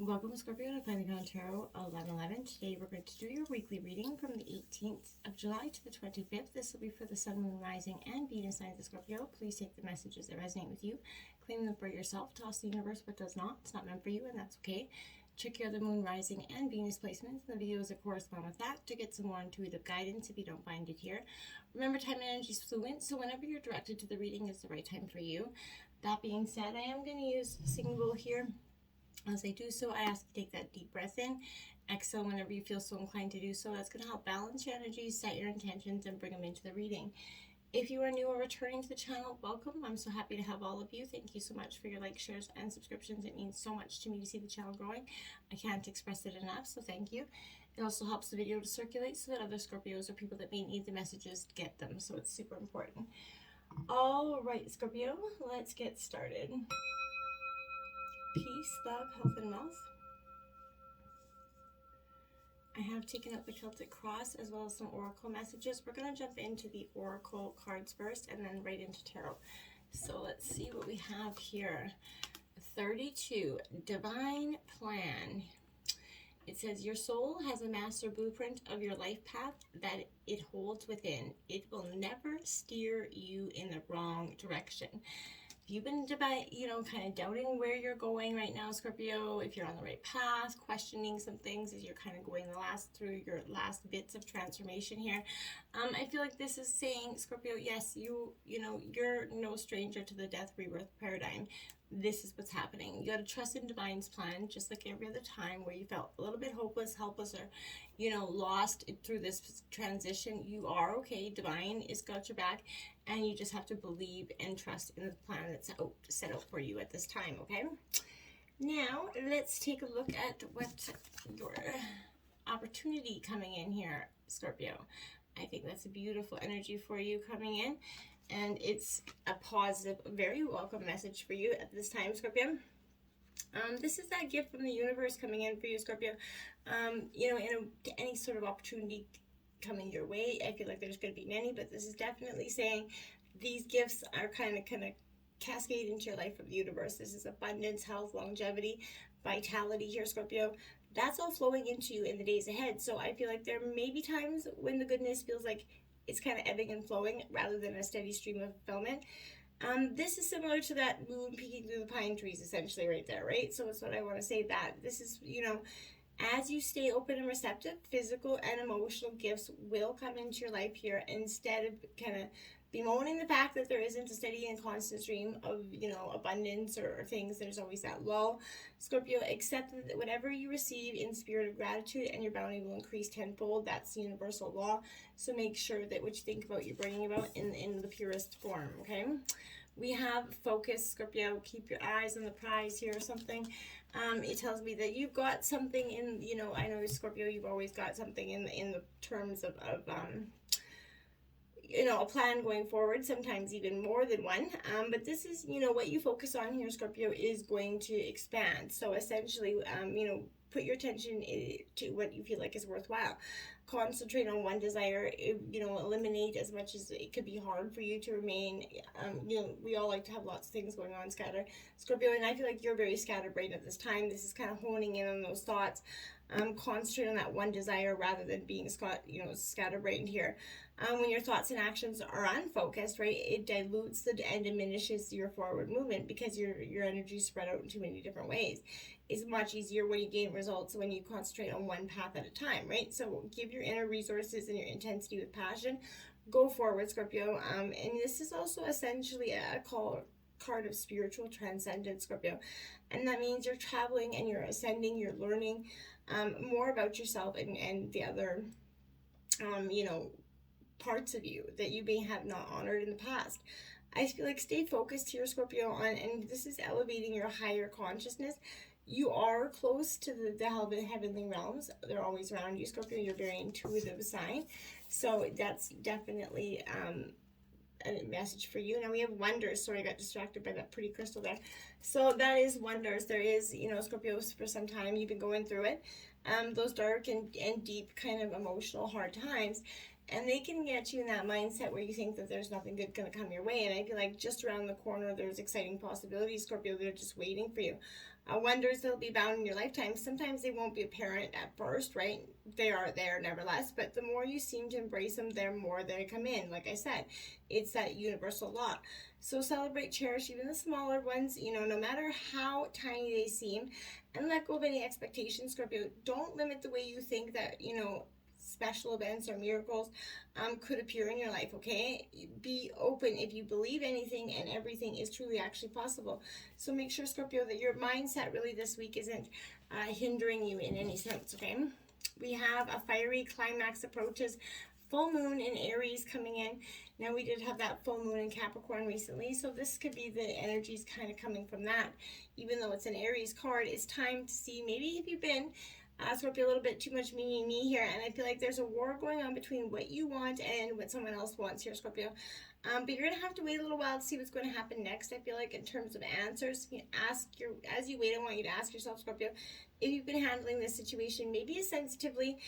Welcome, Scorpio, to Finding on Tarot 1111. Today we're going to do your weekly reading from the 18th of July to the 25th. This will be for the Sun, Moon, Rising, and Venus signs of Scorpio. Please take the messages that resonate with you, claim them for yourself, toss the universe what does not. It's not meant for you, and that's okay. Check your other Moon, Rising, and Venus placements and the videos that correspond with that to get some more intuitive guidance if you don't find it here. Remember, time and energy is fluent, so whenever you're directed to the reading is the right time for you. That being said, I am going to use a singing bowl here. As I do so, I ask you to take that deep breath in, exhale whenever you feel so inclined to do so. That's going to help balance your energies, set your intentions, and bring them into the reading. If you are new or returning to the channel, welcome. I'm so happy to have all of you. Thank you so much for your likes, shares, and subscriptions. It means so much to me to see the channel growing. I can't express it enough, so thank you. It also helps the video to circulate so that other Scorpios or people that may need the messages get them, so it's super important. All right, Scorpio, let's get started. Peace, love, health, and wealth. I have taken out the Celtic Cross as well as some oracle messages. We're going to jump into the oracle cards first and then right into tarot. So let's see what we have here. 32, divine plan. It says your soul has a master blueprint of your life path that it holds within. It will never steer you in the wrong direction. You've been kind of doubting where you're going right now, Scorpio, if you're on the right path, questioning some things as you're kind of going through your last bits of transformation here. I feel like this is saying, Scorpio, yes, you're no stranger to the death rebirth paradigm. This is what's happening. You got to trust in divine's plan, just like every other time where you felt a little bit hopeless, helpless, or lost through this transition. You are okay. Divine has got your back, and you just have to believe and trust in the plan that's set out for you at this time. Okay. Now let's take a look at what your opportunity coming in here, Scorpio. I think that's a beautiful energy for you coming in. And it's a positive, very welcome message for you at this time, Scorpio. This is that gift from the universe coming in for you, Scorpio. Any sort of opportunity coming your way, I feel like there's going to be many, but this is definitely saying these gifts are kind of cascade into your life from the universe. This is abundance, health, longevity, vitality here, Scorpio. That's all flowing into you in the days ahead. So I feel like there may be times when the goodness feels like it's kind of ebbing and flowing rather than a steady stream of fulfillment. This is similar to that moon peeking through the pine trees, essentially, right there, right? So that's what I want to say, that this is, as you stay open and receptive, physical and emotional gifts will come into your life here instead of kind of bemoaning the fact that there isn't a steady and constant stream of, abundance or things. There's always that lull. Scorpio, accept that whatever you receive in spirit of gratitude and your bounty will increase tenfold. That's the universal law. So make sure that what you think about, you're bringing about in the purest form, okay? We have focus, Scorpio. Keep your eyes on the prize here or something. It tells me that you've got something in, I know, Scorpio, you've always got something in the terms of a plan going forward, sometimes even more than one. But this is, what you focus on here, Scorpio, is going to expand. So essentially, put your attention to what you feel like is worthwhile. Concentrate on one desire, eliminate as much as it could be hard for you to remain. We all like to have lots of things going on, scattered, Scorpio, and I feel like you're very scatterbrained at this time. This is kind of honing in on those thoughts. Concentrate on that one desire rather than being scatterbrained here. When your thoughts and actions are unfocused, right, it dilutes and diminishes your forward movement because your energy is spread out in too many different ways. It's much easier when you gain results when you concentrate on one path at a time, right? So give your inner resources and your intensity with passion. Go forward, Scorpio. And this is also essentially a card of spiritual transcendence, Scorpio. And that means you're traveling and you're ascending, you're learning more about yourself and the other, parts of you that you may have not honored in the past. I feel like stay focused here, Scorpio, and this is elevating your higher consciousness. You are close to the heavenly realms. They're always around you, Scorpio. You're a very intuitive sign. So that's definitely a message for you. Now we have wonders. Sorry, I got distracted by that pretty crystal there. So that is wonders. There is, Scorpio, for some time you've been going through it. Those dark and deep kind of emotional hard times. And they can get you in that mindset where you think that there's nothing good going to come your way. And I feel like just around the corner, there's exciting possibilities, Scorpio. They're just waiting for you. wonders that'll be bound in your lifetime. Sometimes they won't be apparent at first, right? They are there nevertheless, but the more you seem to embrace them, the more they come in. Like I said, it's that universal law. So celebrate, cherish even the smaller ones, no matter how tiny they seem, and let go of any expectations, Scorpio. Don't limit the way you think that, special events or miracles could appear in your life, okay? Be open if you believe anything and everything is truly actually possible. So make sure, Scorpio, that your mindset really this week isn't hindering you in any sense, okay? We have a fiery climax approaches, full moon in Aries coming in. Now we did have that full moon in Capricorn recently, so this could be the energies kind of coming from that. Even though it's an Aries card, it's time to see, maybe if you've been Scorpio, a little bit too much me here, and I feel like there's a war going on between what you want and what someone else wants here, Scorpio. But you're going to have to wait a little while to see what's going to happen next, I feel like, in terms of answers. As you wait, I want you to ask yourself, Scorpio, if you've been handling this situation maybe as sensitively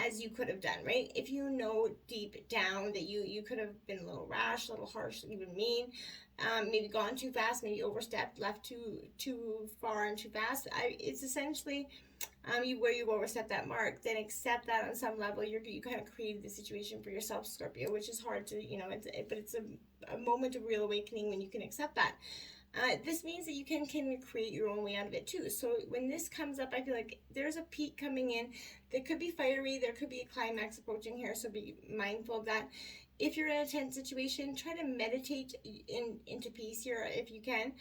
as you could have done, right? If you know deep down that you could have been a little rash, a little harsh, even mean, maybe gone too fast, maybe overstepped, left too far and too fast. It's essentially where you overstep that mark, then accept that on some level. You kind of created the situation for yourself, Scorpio, which is hard to, but it's a moment of real awakening when you can accept that. This means that you can create your own way out of it too. So when this comes up, I feel like there's a peak coming in that could be fiery. There could be a climax approaching here, so be mindful of that. If you're in a tense situation, try to meditate into peace here if you can.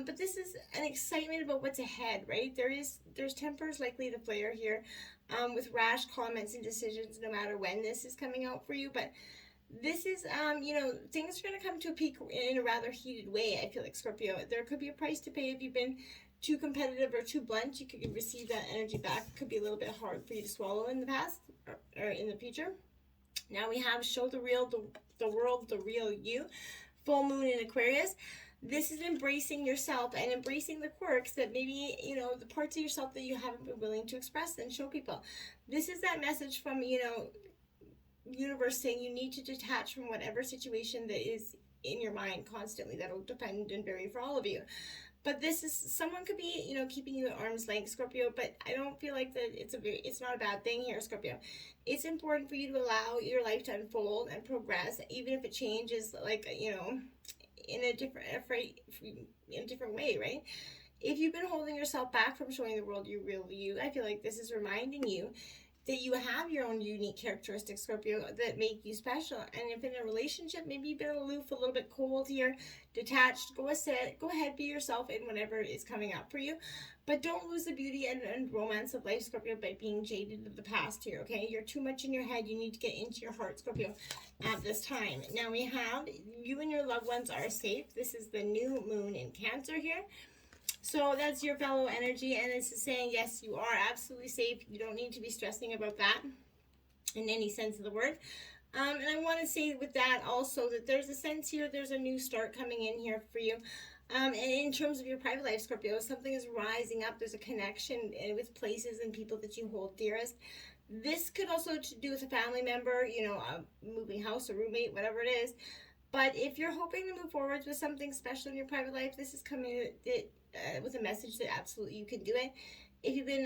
But this is an excitement about what's ahead, right? There's tempers likely to flare here with rash comments and decisions no matter when this is coming out for you. But this is, things are going to come to a peak in a rather heated way, I feel like, Scorpio. There could be a price to pay if you've been too competitive or too blunt. You could receive that energy back. It could be a little bit hard for you to swallow in the past or in the future. Now we have show the world, the real you. Full moon in Aquarius. This is embracing yourself and embracing the quirks that maybe, the parts of yourself that you haven't been willing to express and show people. This is that message from, universe saying you need to detach from whatever situation that is in your mind constantly. That'll depend and vary for all of you. But this is, someone could be, keeping you at arm's length, Scorpio, but I don't feel like that it's not a bad thing here, Scorpio. It's important for you to allow your life to unfold and progress, even if it changes, like, in a different way, right? If you've been holding yourself back from showing the world your real you, I feel like this is reminding you that you have your own unique characteristics, Scorpio, that make you special. And if in a relationship, maybe you've been aloof, a little bit cold here, detached, go ahead, be yourself in whatever is coming up for you. But don't lose the beauty and romance of life, Scorpio, by being jaded of the past here, okay? You're too much in your head. You need to get into your heart, Scorpio, at this time. Now we have, you and your loved ones are safe. This is the new moon in Cancer here. So that's your fellow energy, and it's saying, yes, you are absolutely safe. You don't need to be stressing about that in any sense of the word. And I want to say with that also that there's a sense here, there's a new start coming in here for you. And in terms of your private life, Scorpio, something is rising up. There's a connection with places and people that you hold dearest. This could also do with a family member, a moving house, a roommate, whatever it is. But if you're hoping to move forward with something special in your private life, this is coming with a message that absolutely you can do it. If you've been,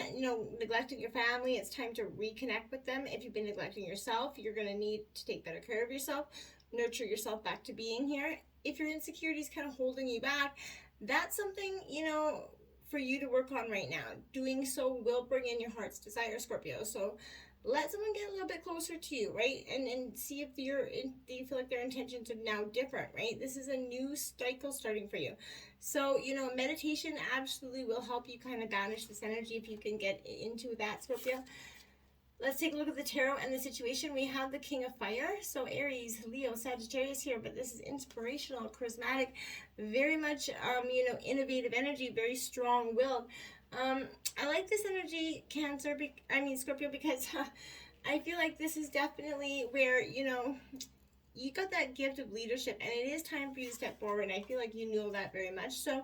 neglecting your family, it's time to reconnect with them. If you've been neglecting yourself, you're going to need to take better care of yourself, nurture yourself back to being here. If your insecurity is kind of holding you back, that's something, for you to work on right now. Doing so will bring in your heart's desire, Scorpio. So let someone get a little bit closer to you, right? And see if do you feel like their intentions are now different, right? This is a new cycle starting for you. So, meditation absolutely will help you kind of banish this energy if you can get into that, Scorpio. Let's take a look at the tarot and the situation. We have the King of Fire. So Aries, Leo, Sagittarius here, but this is inspirational, charismatic, very much, innovative energy, very strong-willed. I like this energy, Scorpio, because I feel like this is definitely where, you got that gift of leadership, and it is time for you to step forward, and I feel like you know that very much. So,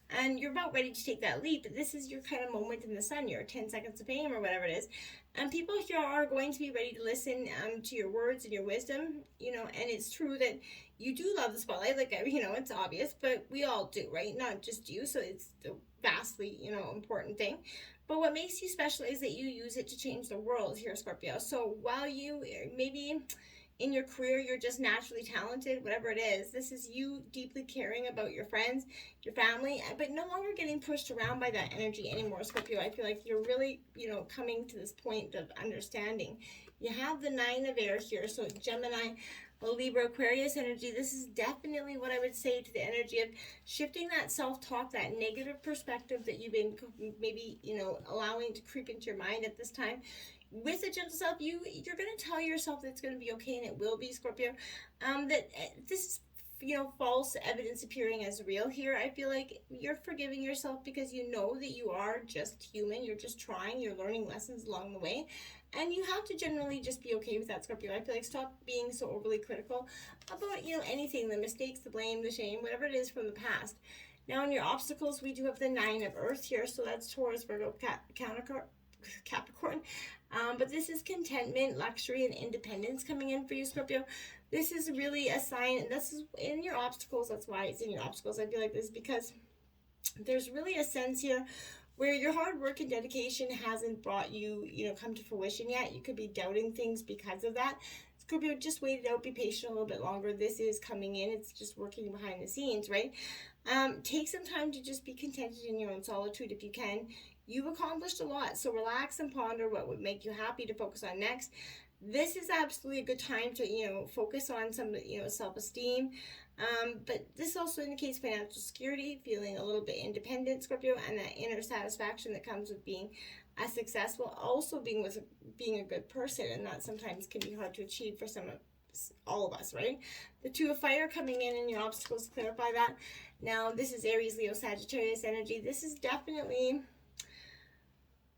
and you're about ready to take that leap. This is your kind of moment in the sun, your 10 seconds of fame or whatever it is. And people here are going to be ready to listen to your words and your wisdom, and it's true that you do love the spotlight, like, it's obvious, but we all do, right? Not just you. So it's vastly, important thing. But what makes you special is that you use it to change the world here, Scorpio. So while you maybe in your career you're just naturally talented, whatever it is, this is you deeply caring about your friends, your family, but no longer getting pushed around by that energy anymore, Scorpio. I feel like you're really, coming to this point of understanding. You have the Nine of Air here, so Gemini, Libra, Aquarius energy. This is definitely what I would say to the energy of shifting that self-talk, that negative perspective that you've been maybe, allowing to creep into your mind at this time. With the gentle self, you're going to tell yourself that it's going to be okay, and it will be, Scorpio. That this is, false evidence appearing as real here. I feel like you're forgiving yourself because you know that you are just human. You're just trying. You're learning lessons along the way. And you have to generally just be okay with that, Scorpio. I feel like stop being so overly critical about, anything, the mistakes, the blame, the shame, whatever it is from the past. Now, in your obstacles, we do have the Nine of Earth here. So that's Taurus, Virgo, Capricorn. But this is contentment, luxury, and independence coming in for you, Scorpio. This is really a sign, and this is in your obstacles. That's why it's in your obstacles. I feel like this because there's really a sense here where your hard work and dedication hasn't brought you, come to fruition yet. You could be doubting things because of that. Scorpio, just wait it out, be patient a little bit longer. This is coming in. It's just working behind the scenes, right? Take some time to just be contented in your own solitude if you can. You've accomplished a lot, so relax and ponder what would make you happy to focus on next. This is absolutely a good time to, focus on some, self-esteem. But this also indicates financial security, feeling a little bit independent, Scorpio, and that inner satisfaction that comes with being a successful, also being a good person, and that sometimes can be hard to achieve for all of us, right? The Two of Fire coming in your obstacles to clarify that. Now, this is Aries, Leo, Sagittarius energy. This is definitely,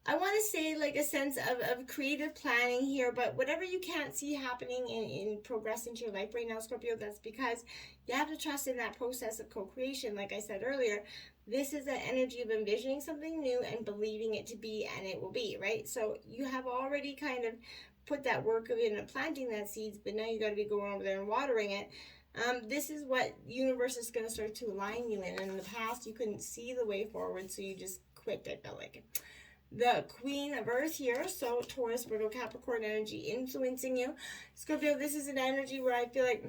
I want to say, like a sense of creative planning here, but whatever you can't see happening in progress into your life right now, Scorpio, that's because you have to trust in that process of co-creation. Like I said earlier, this is the energy of envisioning something new and believing it to be, and it will be, right? So you have already kind of put that work in and planting that seeds, but now you got to be going over there and watering it. This is what universe is going to start to align you in. And in the past, you couldn't see the way forward, so you just quit, I felt like. The Queen of Earth here, so Taurus, Virgo, Capricorn energy influencing you. Scorpio, this is an energy where I feel like,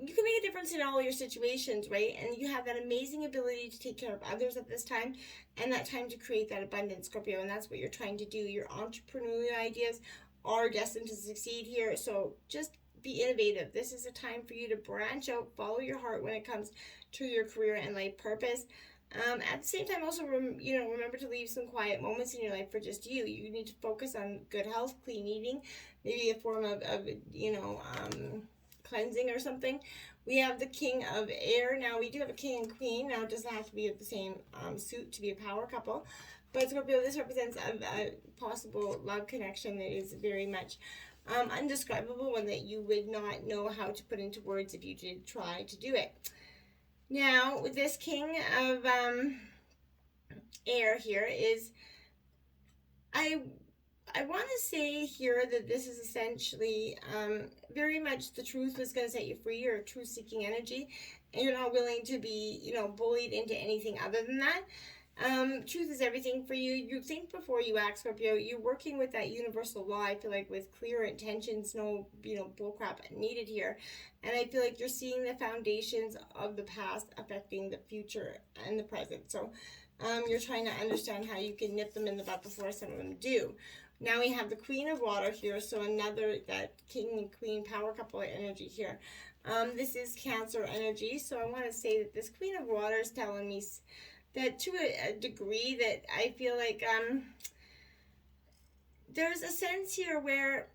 you can make a difference in all your situations, right? And you have that amazing ability to take care of others at this time, and that time to create that abundance, Scorpio, and that's what you're trying to do. Your entrepreneurial ideas are destined to succeed here, so just be innovative. This is a time for you to branch out, follow your heart when it comes to your career and life purpose. At the same time, also, remember to leave some quiet moments in your life for just you. You need to focus on good health, clean eating, maybe a form of cleansing or something. We have the King of Air. Now, we do have a King and Queen. Now, it doesn't have to be of the same suit to be a power couple. But Scorpio, this represents a possible love connection that is very much undescribable, one that you would not know how to put into words if you did try to do it. Now, with this King of Air here is, I want to say here that this is essentially very much the truth was going to set you free, or truth-seeking energy, and you're not willing to be, bullied into anything other than that. Truth is everything for you. You think before you act, Scorpio. You're working with that universal law, I feel like, with clear intentions, no, bullcrap needed here. And I feel like you're seeing the foundations of the past affecting the future and the present. So you're trying to understand how you can nip them in the butt before some of them do. Now we have the Queen of Water here, so another, that King and Queen power couple energy here. This is Cancer energy, so I want to say that this Queen of Water is telling me that to a degree that I feel like there's a sense here where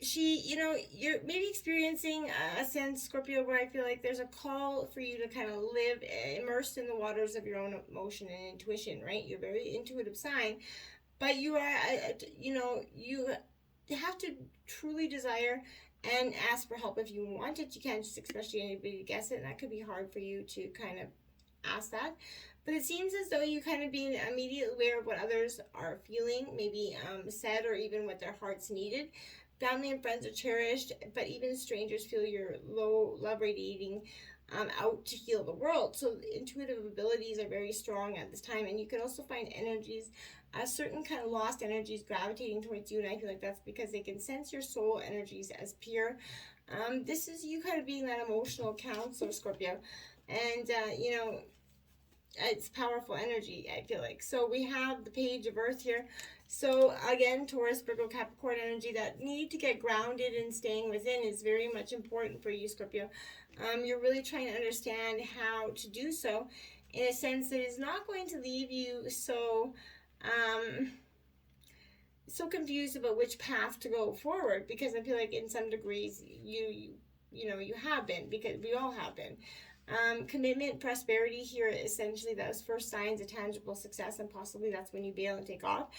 she, you're maybe experiencing a sense, Scorpio, where I feel like there's a call for you to kind of live immersed in the waters of your own emotion and intuition, right? You're a very intuitive sign, but you are, you have to truly desire and ask for help if you want it. You can't just expect anybody to guess it, and that could be hard for you to kind of ask that. But it seems as though you kind of being immediately aware of what others are feeling, maybe said, or even what their hearts needed. Family and friends are cherished, but even strangers feel your low love radiating out to heal the world. So intuitive abilities are very strong at this time, and you can also find energies, certain kind of lost energies gravitating towards you, and I feel like that's because they can sense your soul energies as pure. This is you kind of being that emotional counselor, Scorpio, and it's powerful energy, I feel like. So we have the Page of Earth here. So again, Taurus, Virgo, Capricorn energy, that need to get grounded and staying within is very much important for you, Scorpio. You're really trying to understand how to do so in a sense that is not going to leave you so confused about which path to go forward, because I feel like in some degrees you have been, because we all have been. Commitment, prosperity here, essentially those first signs of tangible success, and possibly that's when you bail and take off.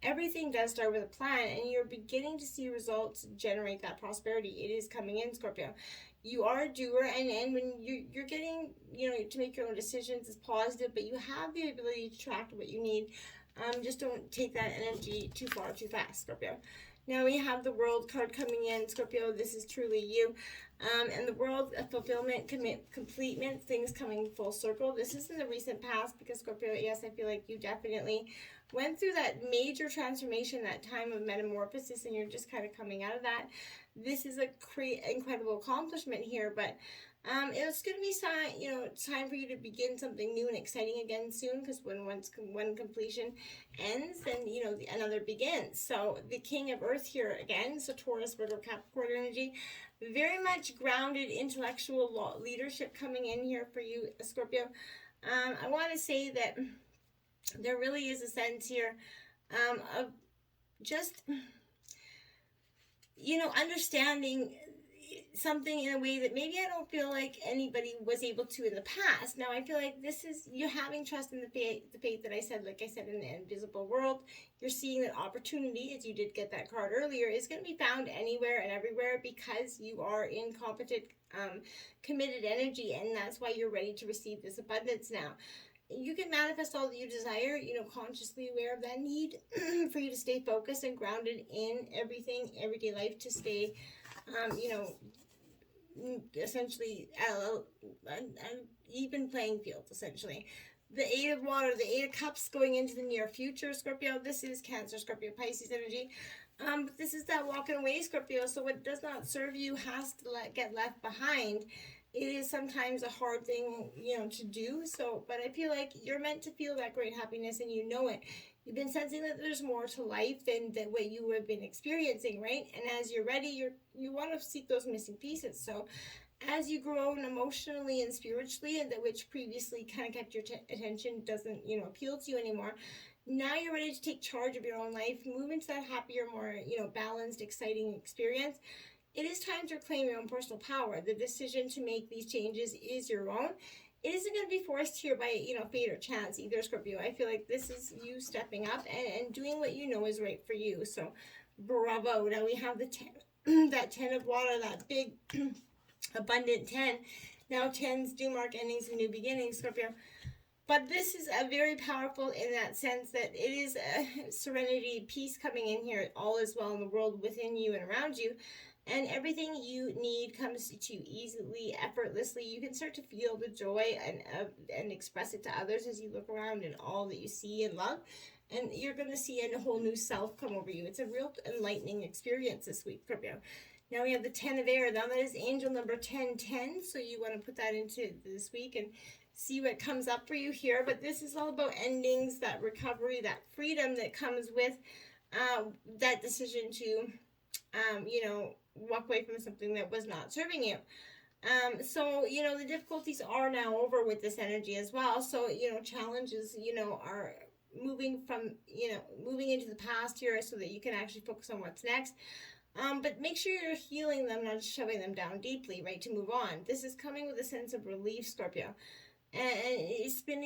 Everything does start with a plan, and you're beginning to see results generate that prosperity. It is coming in, Scorpio. You are a doer, and when you're getting, to make your own decisions is positive, but you have the ability to attract what you need. Just don't take that energy too far, too fast, Scorpio. Now we have the World card coming in, Scorpio. This is truly you. And the World, fulfillment, completement, things coming full circle. This is in the recent past because, Scorpio, yes, I feel like you definitely went through that major transformation, that time of metamorphosis, and you're just kind of coming out of that. This is a incredible accomplishment here, but it's going to be time for you to begin something new and exciting again soon, because when completion ends, then another begins. So the King of Earth here again, so Taurus, Virgo, Capricorn energy, very much grounded intellectual leadership coming in here for you, Scorpio. I want to say that there really is a sense here of just understanding something in a way that maybe I don't feel like anybody was able to in the past. Now I feel like this is you having trust in the faith that I said, like I said, in the invisible world. You're seeing that opportunity, as you did get that card earlier, is going to be found anywhere and everywhere, because you are in competent, committed energy, and that's why you're ready to receive this abundance now. You can manifest all that you desire, consciously aware of that need for you to stay focused and grounded in everything, everyday life, to stay, essentially an even playing field, essentially. The Eight of Water, the Eight of Cups going into the near future, Scorpio. This is Cancer, Scorpio, Pisces energy. But this is that walking away, Scorpio. So what does not serve you has to get left behind. It is sometimes a hard thing, to do. So, but I feel like you're meant to feel that great happiness, and you know it. You've been sensing that there's more to life than what you have been experiencing, right? And as you're ready, you want to seek those missing pieces. So as you grow emotionally and spiritually, and that which previously kind of kept your attention doesn't, appeal to you anymore, now you're ready to take charge of your own life, move into that happier, more, balanced, exciting experience. It is time to reclaim your own personal power. The decision to make these changes is your own. It isn't going to be forced here by, fate or chance either, Scorpio. I feel like this is you stepping up and doing what you know is right for you. So, bravo. Now we have the 10, that 10 of water, that big, abundant 10. Now 10s do mark endings and new beginnings, Scorpio. But this is a very powerful in that sense that it is a serenity, peace coming in here. All is well in the world within you and around you. And everything you need comes to you easily, effortlessly. You can start to feel the joy and express it to others as you look around and all that you see and love. And you're going to see a whole new self come over you. It's a real enlightening experience this week, Scorpio. Now we have the 10 of air. Now that is angel number 1010. So you want to put that into this week and see what comes up for you here. But this is all about endings, that recovery, that freedom that comes with that decision to, walk away from something that was not serving you. So, the difficulties are now over with this energy as well. So, challenges, are moving into the past here so that you can actually focus on what's next. But make sure you're healing them, not just shoving them down deeply, right, to move on. This is coming with a sense of relief, Scorpio. And it's been,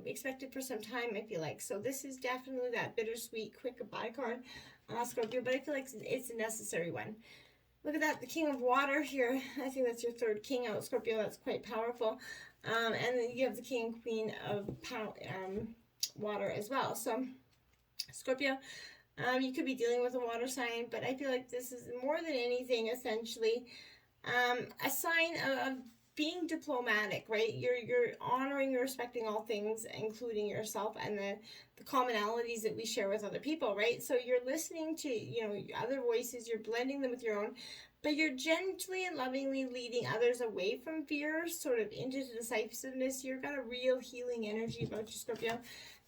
expected for some time, I feel like. So this is definitely that bittersweet, quick goodbye card, Scorpio. But I feel like it's a necessary one. Look at that, the King of Water here. I think that's your third king out, Scorpio. That's quite powerful. And then you have the King and Queen of Water as well. So, Scorpio, you could be dealing with a water sign, but I feel like this is more than anything, essentially, a sign of being diplomatic, right? You're honoring and respecting all things, including yourself and the commonalities that we share with other people, right? So you're listening to, other voices, you're blending them with your own, but you're gently and lovingly leading others away from fear, sort of into decisiveness. You've got a real healing energy about you, Scorpio.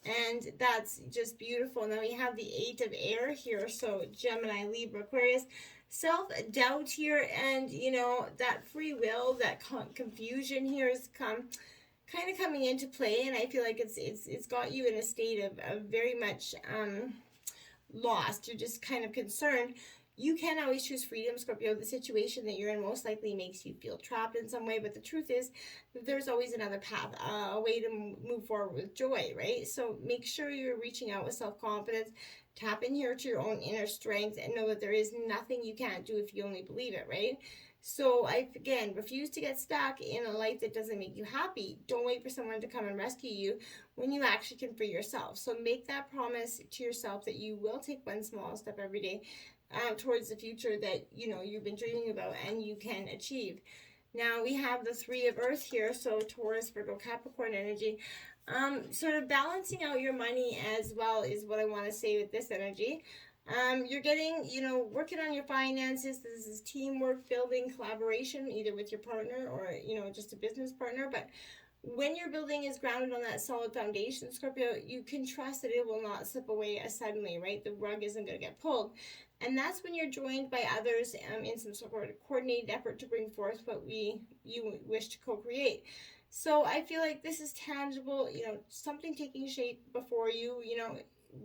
And that's just beautiful. Now we have the 8 of air here. So Gemini, Libra, Aquarius. Self-doubt here, and that free will, that confusion here is kind of coming into play, and I feel like it's got you in a state of very much lost. You're just kind of concerned. You can always choose freedom, Scorpio. The situation that you're in most likely makes you feel trapped in some way, but the truth is that there's always another path, a way to move forward with joy, right? So make sure you're reaching out with self-confidence. Tap in here to your own inner strength and know that there is nothing you can't do if you only believe it, right? So again, refuse to get stuck in a life that doesn't make you happy. Don't wait for someone to come and rescue you when you actually can free yourself. So make that promise to yourself that you will take one small step every day towards the future that you've been dreaming about and you can achieve. Now we have the 3 of Earth here, so Taurus, Virgo, Capricorn energy. Sort of balancing out your money as well is what I want to say with this energy. You're getting, working on your finances. This is teamwork, building, collaboration, either with your partner or, just a business partner. But when your building is grounded on that solid foundation, Scorpio, you can trust that it will not slip away as suddenly, right? The rug isn't going to get pulled. And that's when you're joined by others in some sort of coordinated effort to bring forth what you wish to co-create. So I feel like this is tangible, something taking shape before you,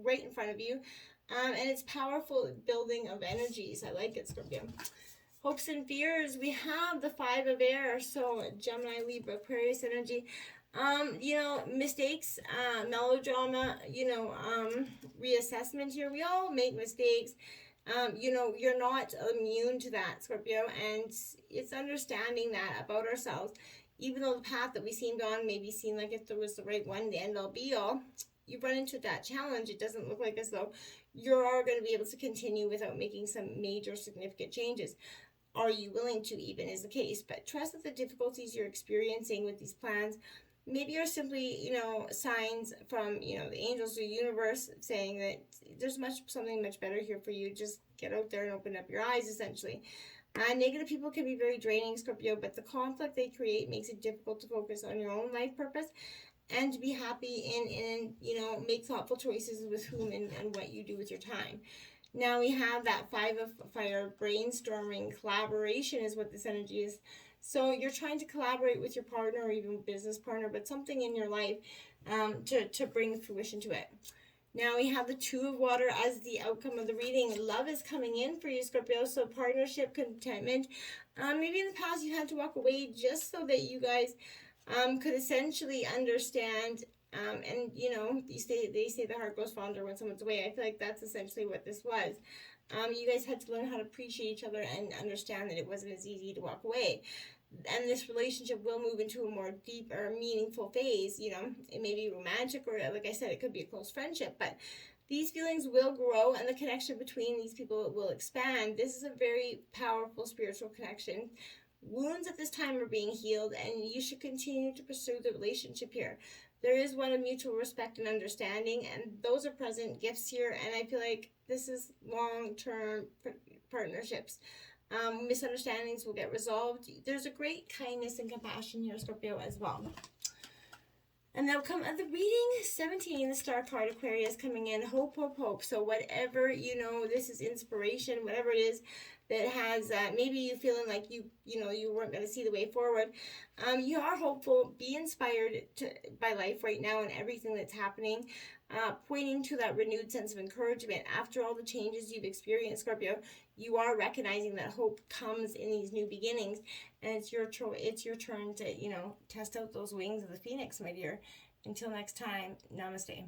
right in front of you. And it's powerful building of energies. I like it, Scorpio. Hopes and fears, we have the 5 of air, so Gemini, Libra, Aquarius energy. Mistakes, melodrama, reassessment here. We all make mistakes. You're not immune to that, Scorpio, and it's understanding that about ourselves. Even though the path that we seemed on maybe seemed like if there was the right one, the end all be all, you run into that challenge. It doesn't look like as though you are going to be able to continue without making some major significant changes. Are you willing to, even is the case? But trust that the difficulties you're experiencing with these plans maybe are simply, signs from, the angels or the universe saying that there's something much better here for you. Just get out there and open up your eyes, essentially. Negative people can be very draining, Scorpio, but the conflict they create makes it difficult to focus on your own life purpose and to be happy and make thoughtful choices with whom and what you do with your time. Now we have that 5 of fire, brainstorming, collaboration is what this energy is. So you're trying to collaborate with your partner or even business partner, but something in your life to bring fruition to it. Now we have the 2 of water as the outcome of the reading. Love is coming in for you, Scorpio. So partnership, contentment. Maybe in the past you had to walk away just so that you guys could essentially understand. And they say the heart grows fonder when someone's away. I feel like that's essentially what this was. You guys had to learn how to appreciate each other and understand that it wasn't as easy to walk away. And this relationship will move into a more deep or meaningful phase. It may be romantic, or like I said, it could be a close friendship, but these feelings will grow and the connection between these people will expand. This is a very powerful spiritual connection. Wounds at this time are being healed, and you should continue to pursue the relationship here. There is one of mutual respect and understanding, and those are present gifts here, and I feel like this is long-term partnerships. Misunderstandings will get resolved. There's a great kindness and compassion here, Scorpio, as well. And the outcome of the reading, 17, the star card, Aquarius coming in, hope, hope, hope. So whatever, this is inspiration, whatever it is that has, maybe you feeling like you weren't going to see the way forward. You are hopeful. Be inspired by life right now and everything that's happening, pointing to that renewed sense of encouragement. After all the changes you've experienced, Scorpio, you are recognizing that hope comes in these new beginnings, and it's your turn to, test out those wings of the phoenix, my dear. Until next time, namaste.